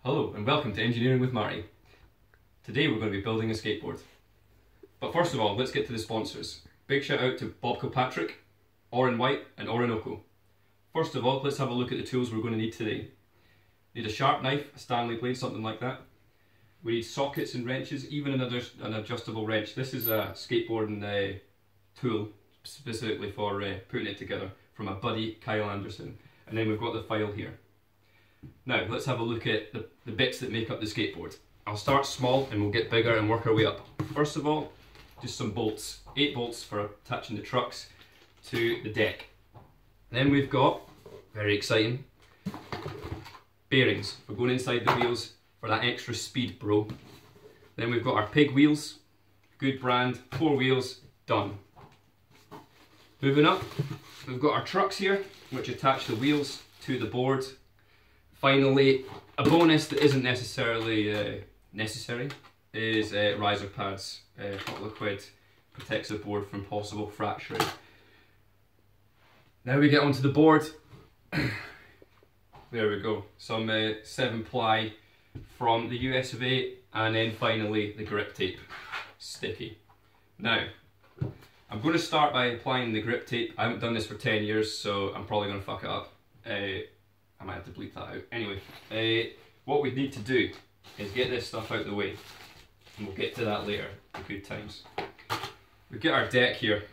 Hello and welcome to Engineering with Marty. Today we're going to be building a skateboard. But first of all, let's get to the sponsors. Big shout out to Bob Kilpatrick, Orin White and Orinoco. First of all, let's have a look at the tools we're going to need today. We need a sharp knife, a Stanley blade, something like that. We need sockets and wrenches, even an adjustable wrench. This is a skateboarding tool specifically for putting it together from my buddy Kyle Anderson. And then we've got the file here. Now let's have a look at the bits that make up the skateboard. I'll start small and we'll get bigger and work our way up. First of all, just some bolts. 8 bolts for attaching the trucks to the deck. Then we've got, very exciting, bearings for going inside the wheels for that extra speed, bro. Then we've got our pig wheels, good brand, 4 wheels, done. Moving up, we've got our trucks here, which attach the wheels to the board. Finally, a bonus that isn't necessarily necessary is riser pads. Hot liquid protects the board from possible fracturing. Now we get onto the board. There we go, some 7-ply from the US of A, and then finally the grip tape, sticky. Now, I'm going to start by applying the grip tape. I haven't done this for 10 years, so I'm probably going to fuck it up. I might have to bleep that out. Anyway, what we need to do is get this stuff out of the way, and we'll get to that later, in good times. We've got our deck here,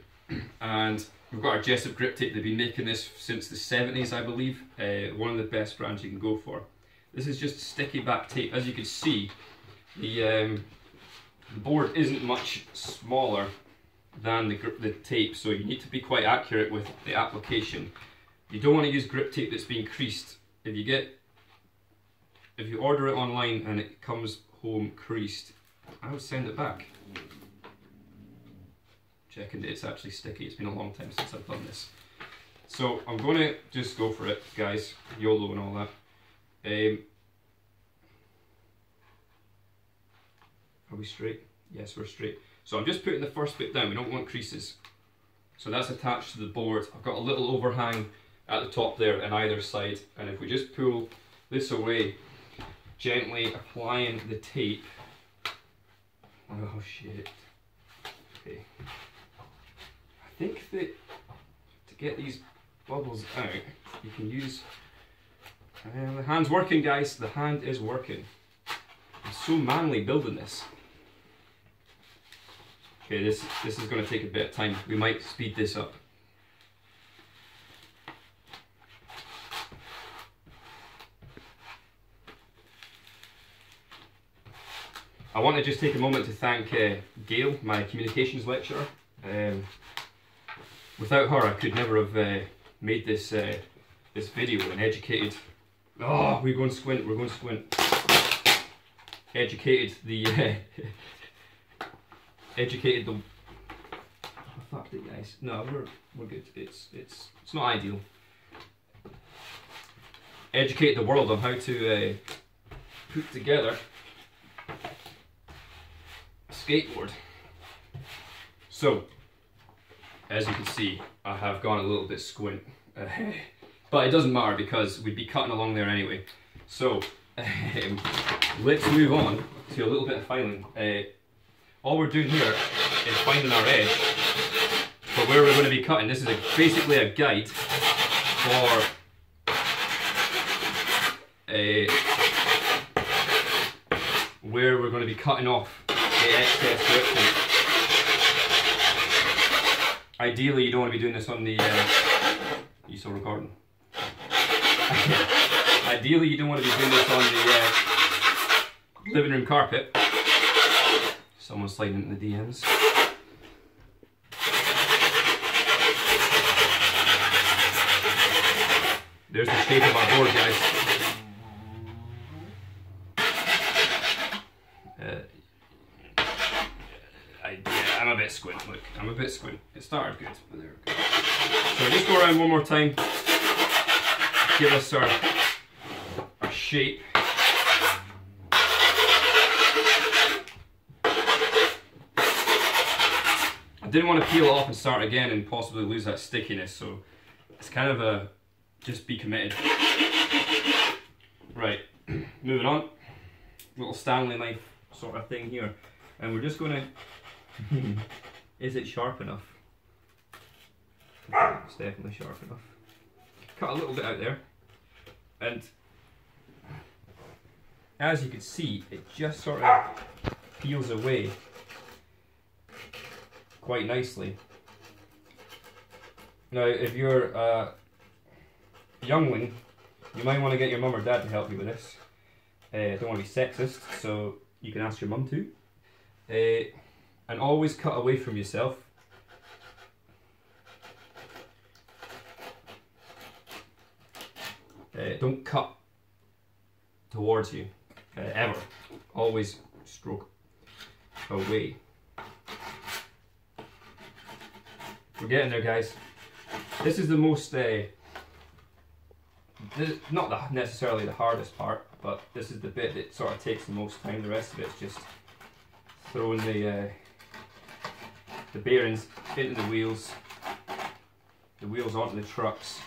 and we've got our Jessup grip tape. They've been making this since the 70s, I believe. One of the best brands you can go for. This is just sticky back tape. As you can see, the board isn't much smaller than the tape, so you need to be quite accurate with the application. You don't want to use grip tape that's been creased. If you order it online and it comes home creased, I would send it back. Checking that it's actually sticky. It's been a long time since I've done this. So I'm going to just go for it, guys. YOLO and all that. Are we straight? Yes, we're straight. So I'm just putting the first bit down. We don't want creases. So that's attached to the board. I've got a little overhang at the top there on either side, and if we just pull this away, gently applying the tape. Oh shit. Okay. I think that to get these bubbles out, you can use... the hand's working, guys. The hand is working. I'm so manly building this. Okay, this is going to take a bit of time. We might speed this up. I want to just take a moment to thank Gail, my communications lecturer. Without her, I could never have made this this video and educated. Oh, we're going to squint. We're going to squint. Educated the. Educated the. Oh, fuck it, guys. No, we're good. It's not ideal. Educate the world on how to put together skateboard. So, as you can see, I have gone a little bit squint, but it doesn't matter because we'd be cutting along there anyway. So, let's move on to a little bit of filing. All we're doing here is finding our edge for where we're going to be cutting. This is basically a guide for where we're going to be cutting off the excess grip tape. Ideally, you don't want to be doing this on the. You still recording? Ideally, you don't want to be doing this on the living room carpet. Someone's sliding into the DMs. There's the shape of our board, guys. I'm a bit squint, look. I'm a bit squint. It started good, but there we go. So just go around one more time. Give us our shape. I didn't want to peel it off and start again and possibly lose that stickiness, so it's kind of a just be committed. Right, moving on. little Stanley knife sort of thing here, and we're just going to. Is it sharp enough? Okay, it's definitely sharp enough. Cut a little bit out there, and as you can see, it just sort of peels away quite nicely. Now, if you're a youngling, you might want to get your mum or dad to help you with this. I don't want to be sexist, so you can ask your mum too. And always cut away from yourself. Don't cut towards you, ever. Always stroke away. We're getting there, guys. This is the most, not necessarily the hardest part, but this is the bit that sort of takes the most time. The rest of it's just throwing the bearings into the wheels onto the trucks,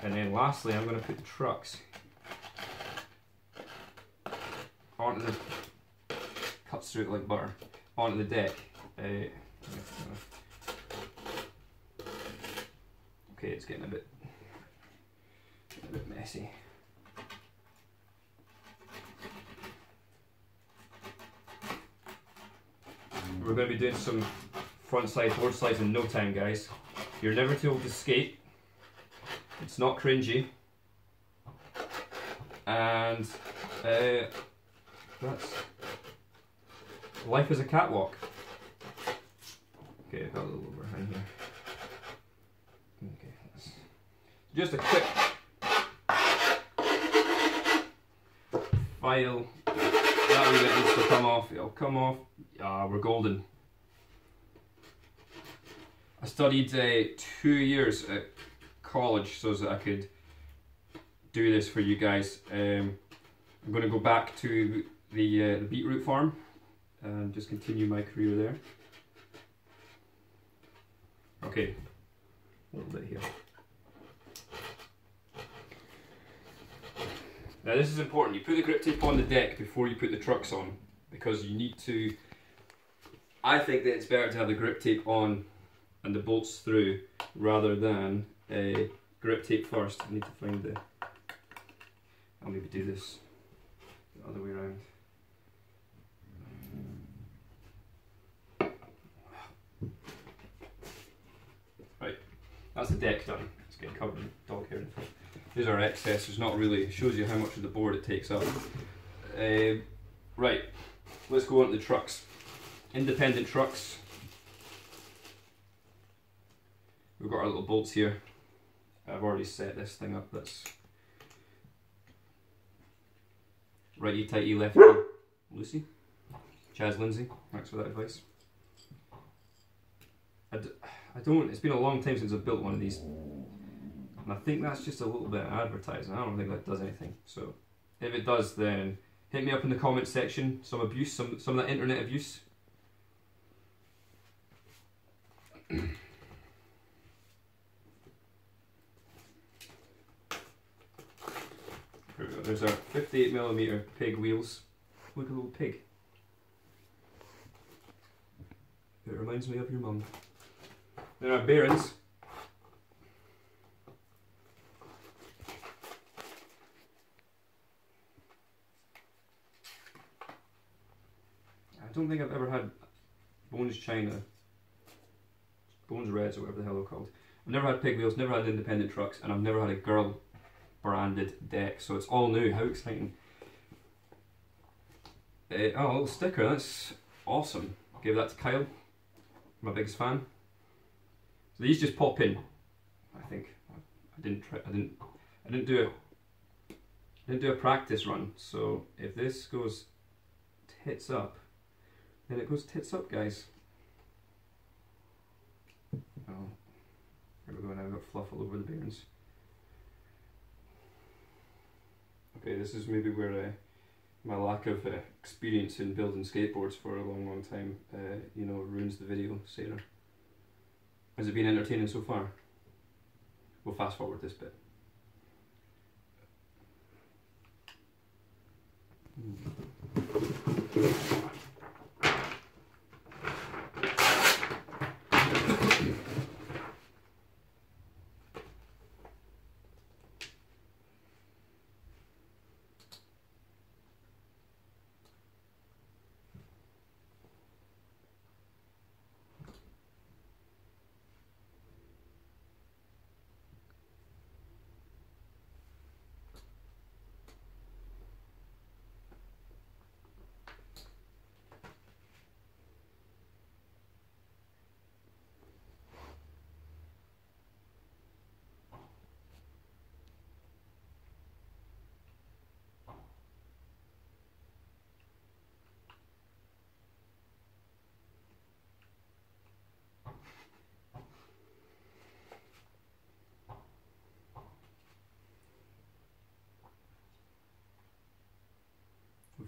and then lastly I'm going to put the trucks onto the, cuts through it like butter, onto the deck. Okay, it's getting a bit messy. We're going to be doing some front side, board slides in no time, guys. You're never too old to skate. It's not cringy. And that's life is a catwalk. Okay, I've got a little overhang here. Okay, just a quick file. That wee bit needs to come off. It'll come off. We're golden. I studied 2 years at college so that I could do this for you guys. I'm going to go back to the beetroot farm and just continue my career there. Okay, a little bit here. Now this is important. You put the grip tape on the deck before you put the trucks on, because you need to. I think that it's better to have the grip tape on and the bolts through rather than grip tape first. I need to find the. I'll maybe do this the other way around. Right, that's the deck done. It's getting covered in dog hair. These are excess. There's not really. It shows you how much of the board it takes up. Right, let's go on to the trucks. Independent trucks. We've got our little bolts here. I've already set this thing up. That's righty tighty, lefty Lucy. Chaz Lindsay. Thanks for that advice. I don't. It's been a long time since I've built one of these, and I think that's just a little bit of advertising. I don't think that does anything. So if it does, then hit me up in the comment section. Some abuse, some of that internet abuse. Here we go. There's our 58mm pig wheels. Look at a little pig. It reminds me of your mum. There are bearings. I don't think I've ever had Bones China, Bones Reds or whatever the hell they're called. I've never had pig wheels, never had independent trucks, and I've never had a girl branded deck, so it's all new. How exciting. Oh, a little sticker, that's awesome. Give that to Kyle, my biggest fan. So these just pop in. I think I didn't do a practice run. So if this goes tits up, then it goes tits up, guys. Oh, here we go. Now I've got fluff all over the bearings. Okay, this is maybe where my lack of experience in building skateboards for a long time, you know, ruins the video. Sarah, has it been entertaining so far? We'll fast forward this bit.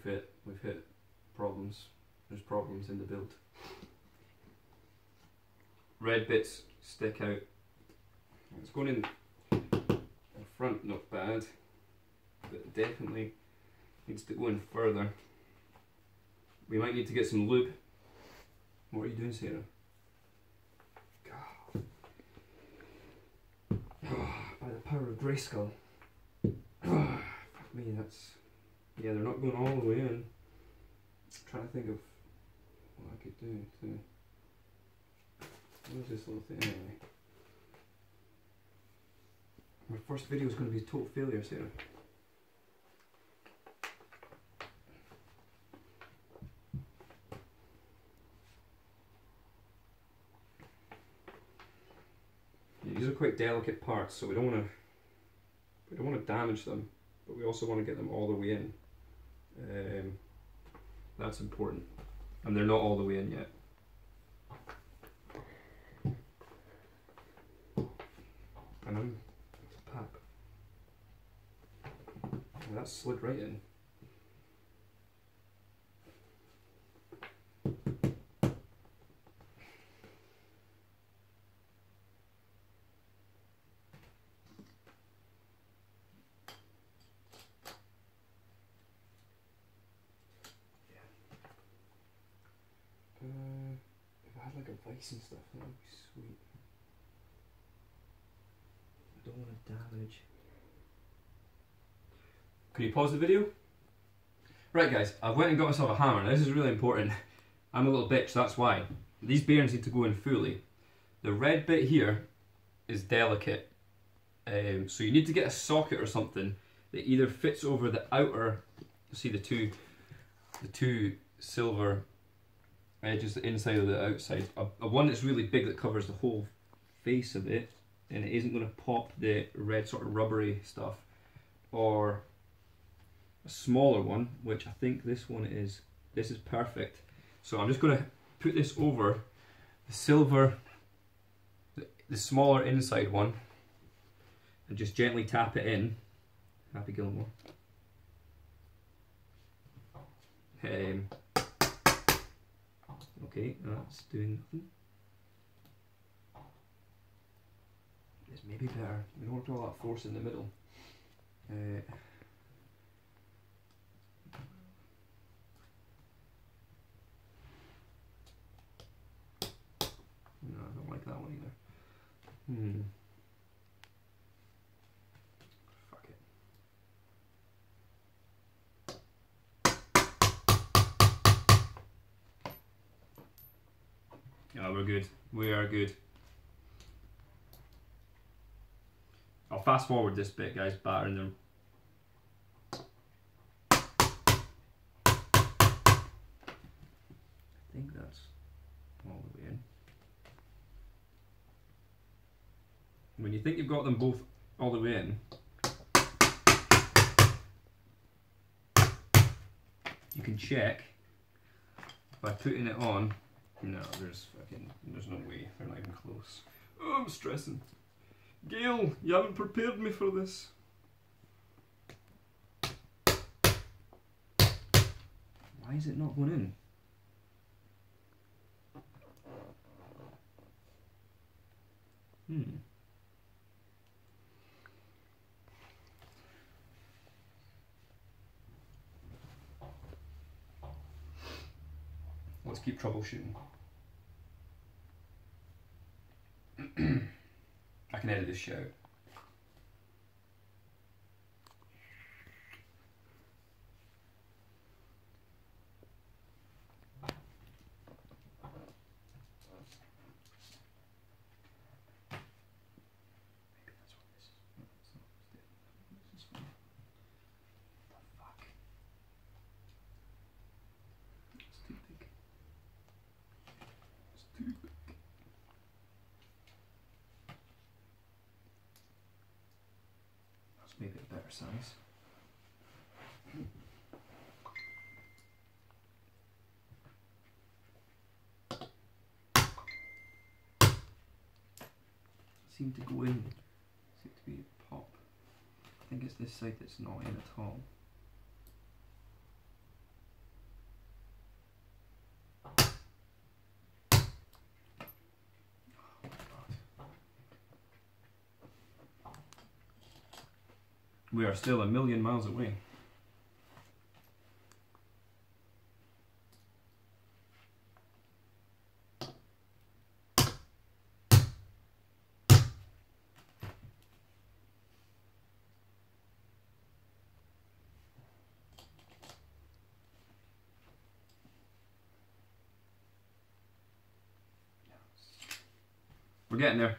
we've hit problems. There's problems in the build. Red bits stick out. It's going in the front, not bad, but it definitely needs to go in further. We might need to get some lube. What are you doing, Sarah? God. Oh, by the power of Grayskull. Oh, fuck me, that's... Yeah, they're not going all the way in. I'm trying to think of what I could do to... What is this little thing anyway? My first video is going to be a total failure, Sarah. These are quite delicate parts, so we don't want to damage them, but we also want to get them all the way in. That's important, and they're not all the way in yet. And I'm pap. And that slid right in. If I had like a vice and stuff, that would be sweet. I don't want to damage. Can you pause the video? Right guys, I went and got myself a hammer. Now this is really important. I'm a little bitch, that's why. These bearings need to go in fully. The red bit here is delicate. So you need to get a socket or something that either fits over the outer, you see the two silver edges, the inside or the outside. A one that's really big that covers the whole face of it, and it isn't going to pop the red sort of rubbery stuff, or a smaller one, which I think this one is. This is perfect. So I'm just going to put this over the silver, the smaller inside one, and just gently tap it in. Happy Gilmore. Okay, that's doing nothing. This may be better. We don't want to put all that force in the middle. No, I don't like that one either. Fuck it. Yeah, we're good. We are good. I'll fast forward this bit, guys, battering them. I think that's all the way in. When you think you've got them both all the way in, you can check by putting it on. No, there's no way. They're not even close. Oh, I'm stressing. Gail, you haven't prepared me for this. Why is it not going in? Let's keep troubleshooting. I can edit this shit out. Maybe a better size. Seem to go in. Seem to be a pop. I think it's this side that's not in at all. We are still a million miles away. We're getting there.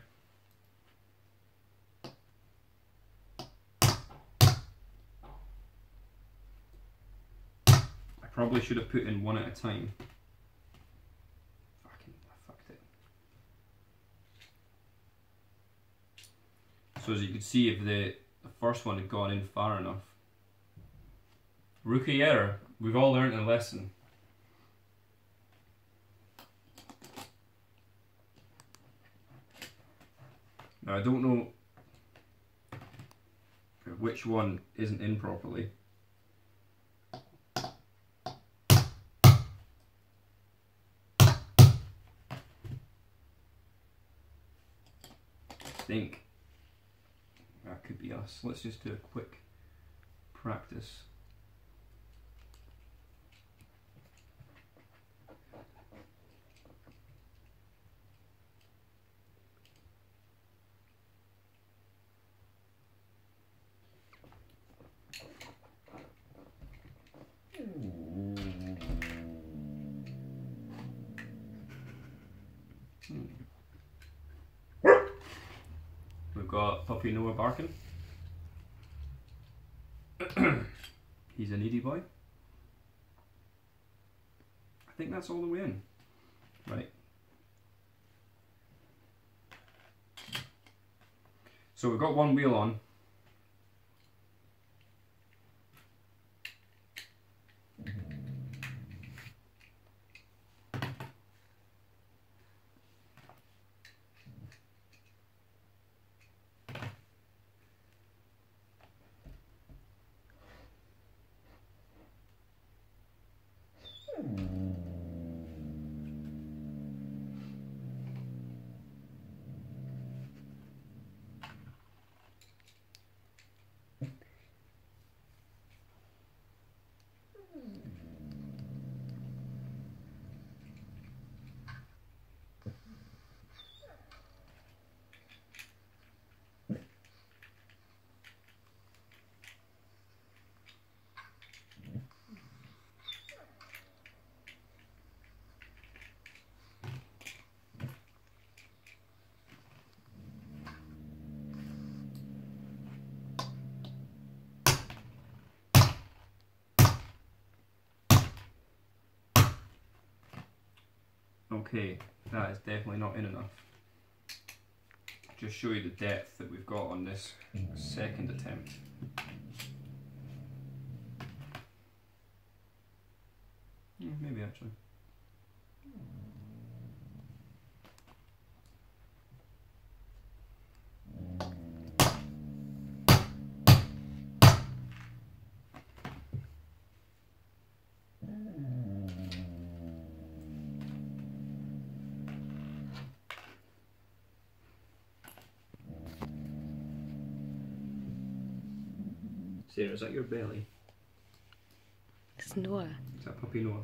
I probably should have put in one at a time. I fucked it. So as you can see, if the first one had gone in far enough. Rookie error. We've all learned a lesson. Now I don't know which one isn't in properly. I think that could be us. Let's just do a quick practice. We've got Puppy Noah barking. He's a needy boy. I think that's all the way in. Right. So we've got one wheel on. Okay, that is definitely not in enough. Just show you the depth that we've got on this second attempt. Maybe actually. Sarah, is that your belly? It's Noah. Is that Puppy Noah?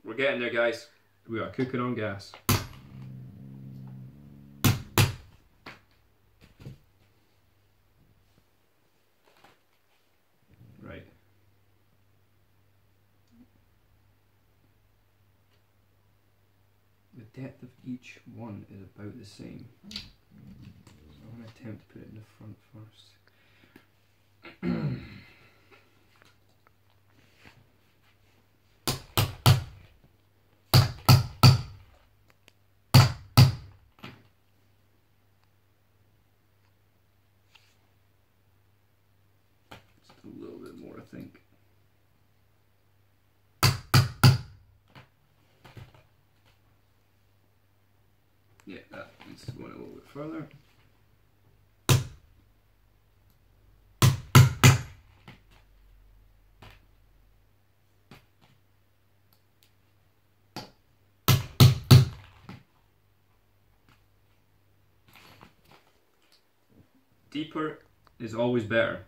We're getting there, guys. We are cooking on gas. Right. The depth of each one is about the same. So I'm going to attempt to put it in the front first. A little bit more, I think. Yeah, that needs to go in a little bit further. Deeper is always better.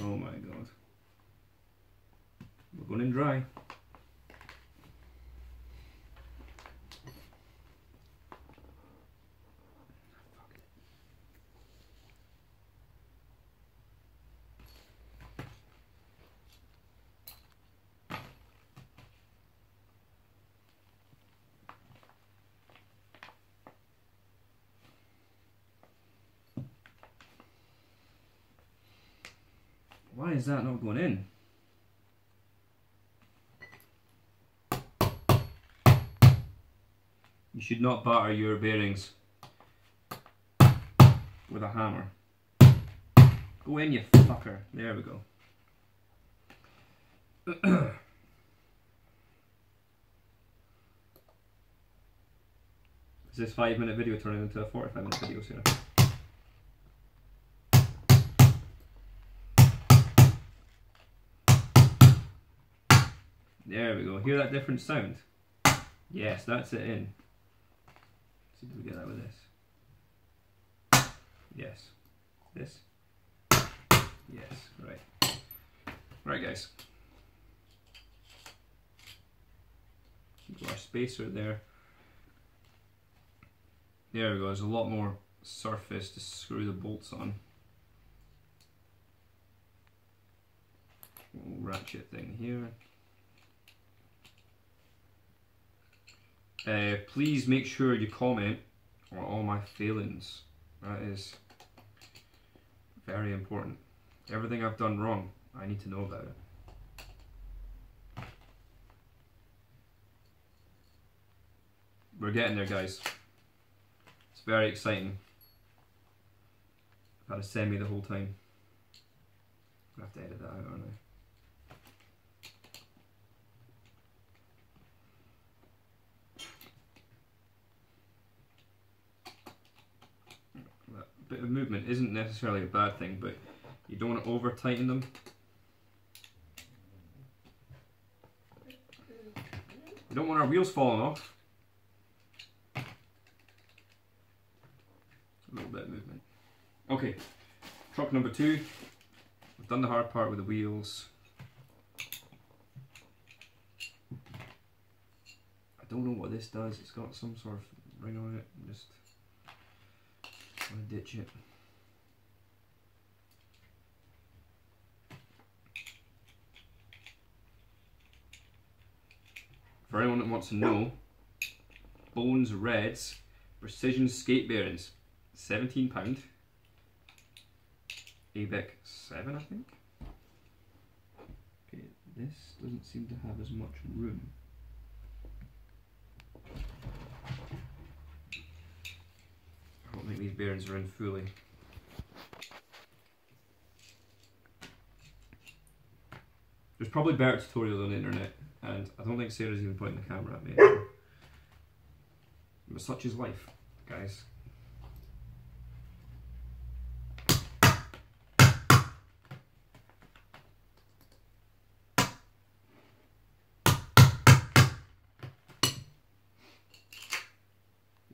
Oh my god. We're going in dry. Why is that not going in? You should not batter your bearings with a hammer. Go in, you fucker. There we go. Is this 5-minute video turning into a 45-minute video, Sarah? There we go. Hear that different sound? Yes, that's it in. Let's see if we get that with this. Yes. This? Yes. Right. Right, guys. Keep our spacer there. There we go. There's a lot more surface to screw the bolts on. Little ratchet thing here. Please make sure you comment on all my failings. That is very important. Everything I've done wrong, I need to know about it. We're getting there, guys. It's very exciting. I've had a semi the whole time. I have to edit that out, aren't I? Bit of movement isn't necessarily a bad thing, but you don't want to over tighten them. You don't want our wheels falling off. A little bit of movement. Okay, truck number 2. We've done the hard part with the wheels. I don't know what this does. It's got some sort of ring on it. I'm just want to ditch it. For anyone that wants to know, Bones Reds Precision Skate Bearings, £17. ABEC 7, I think. Okay, this doesn't seem to have as much room. I don't think these bearings are in fully. There's probably better tutorials on the internet, and I don't think Sarah's even pointing the camera at me anymore. But such is life, guys.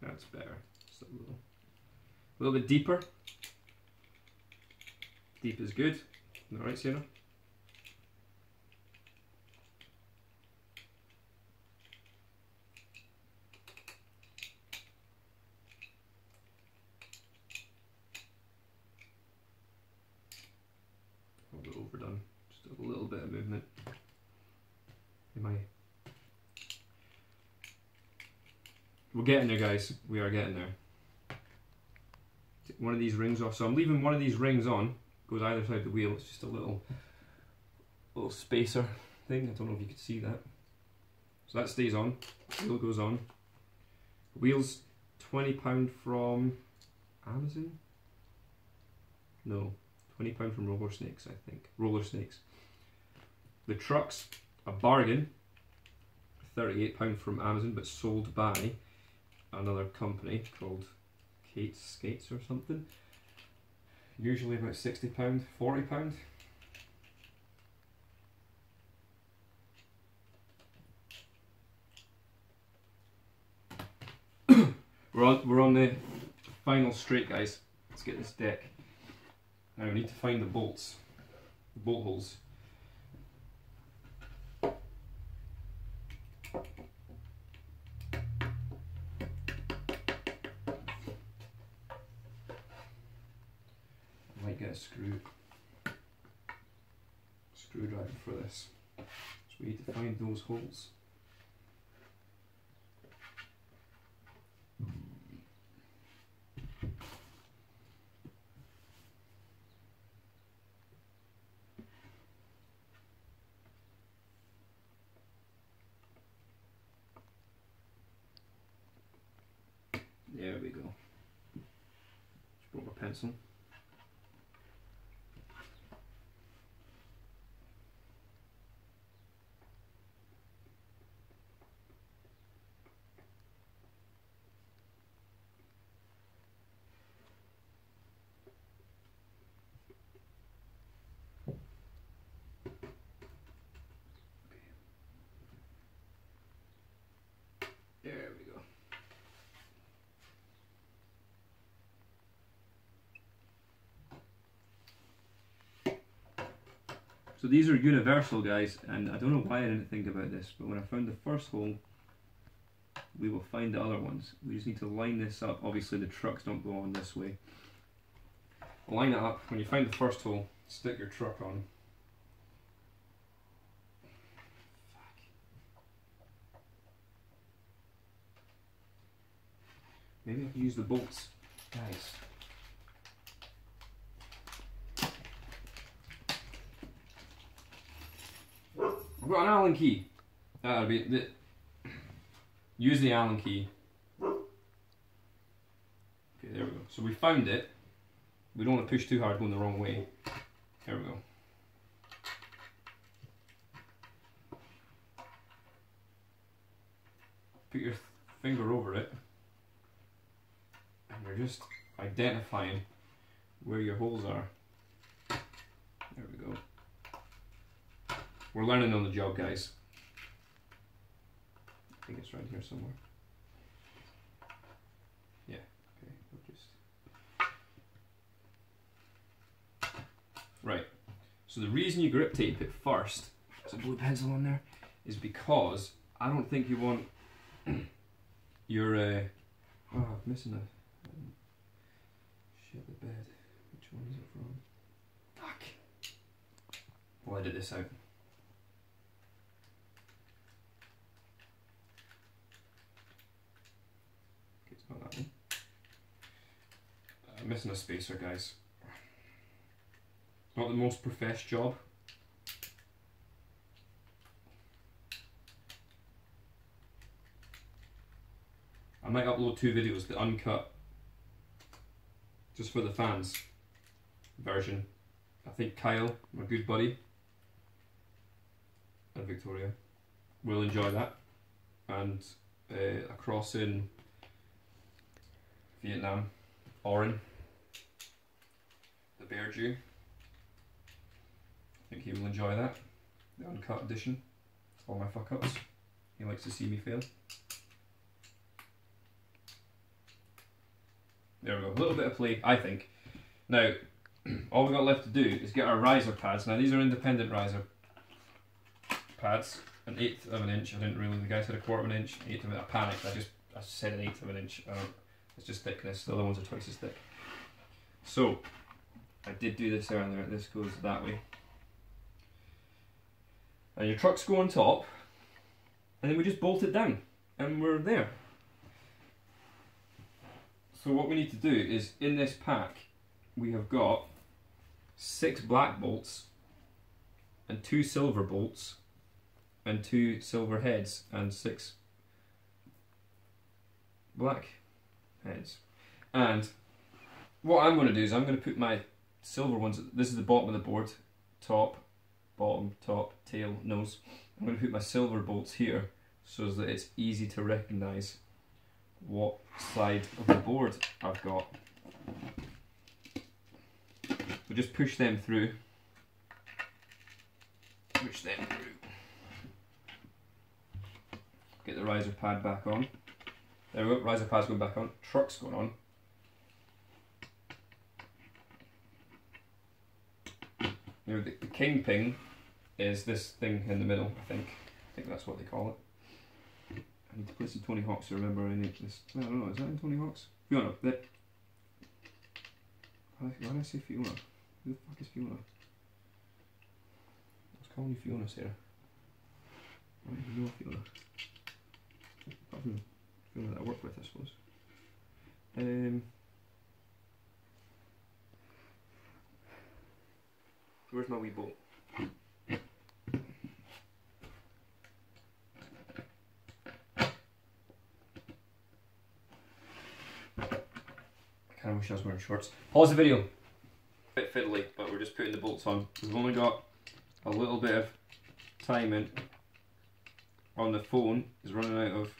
That's better. Just a little bit deeper. Deep is good. Alright, Sarah? A little bit overdone. Just a little bit of movement. We're getting there, guys. We are getting there. one of these rings off. So I'm leaving one of these rings on, goes either side of the wheel. It's just a little spacer thing. I don't know if you can see that. So that stays on, wheel goes on. Wheels £20 from Amazon? No, £20 from Roller Snakes, I think. Roller Snakes. The truck's a bargain, £38 from Amazon, but sold by another company called Kate's Skates or something. Usually about £60, £40. We're on the final straight, guys. Let's get this deck. Now we need to find the bolts, the bolt holes. I might get a screwdriver for this. So we need to find those holes. There we go. Just brought my pencil. There we go. So these are universal, guys, and I don't know why I didn't think about this, but when I found the first hole, we will find the other ones. We just need to line this up. Obviously the trucks don't go on this way. Line it up. When you find the first hole, stick your truck on. Maybe I can use the bolts, guys. I've got an Allen key. That'll be it. Use the Allen key. Okay, there we go. So we found it. We don't want to push too hard going the wrong way. There we go. Put your finger over it. And you're just identifying where your holes are. There we go. We're learning on the job, guys. I think it's right here somewhere. Yeah, okay, we'll just... Right, so the reason you grip tape it first, there's a blue pencil on there, is because I don't think you want your, oh, I'm missing a, shit, the bed. Which one is it from? Fuck! We'll edit this out. Not that one. I'm missing a spacer, guys. Not the most professional job. I might upload 2 videos, the uncut, just for the fans version. I think Kyle, my good buddy, and Victoria will enjoy that, and across in Vietnam, Oren, the Bear Jew. I think he will enjoy that. The uncut edition. All my fuck ups. He likes to see me fail. There we go. A little bit of play, I think. Now, all we've got left to do is get our riser pads. Now these are independent riser pads. An 1/8 of an inch. I didn't really. The guy said a 1/4 of an inch. 1/8 of it. I panicked. I said an 1/8 of an inch. It's just thickness. The other ones are twice as thick. So I did do this earlier. This goes that way. And your trucks go on top, and then we just bolt it down, and we're there. So what we need to do is, in this pack, we have got 6 black bolts and 2 silver bolts and 2 silver heads and 6 black heads. And what I'm going to do is I'm going to put my silver ones, this is the bottom of the board, top, bottom, top, tail, nose. I'm going to put my silver bolts here so that it's easy to recognise what side of the board I've got. So just push them through. Push them through. Get the riser pad back on. There we go, riser pad's going back on. Truck's going on. Now the kingpin is this thing in the middle, I think. I think that's what they call it. I need to play some Tony Hawk's to remember any of this. I don't know, is that in Tony Hawk's? Fiona, that. Why did I say Fiona? Who the fuck is Fiona? I was calling you Fiona, Sarah. I don't even know Fiona. Apart from Fiona that I work with, I suppose. Where's my wee boat? I wish I was wearing shorts. Pause the video. A bit fiddly, but we're just putting the bolts on. We've only got a little bit of timing on the phone. It's running out of,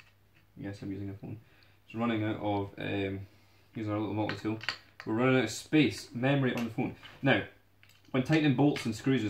yes, I'm using a phone. It's running out of, using our little multi-tool. We're running out of space, memory on the phone. Now, when tightening bolts and screws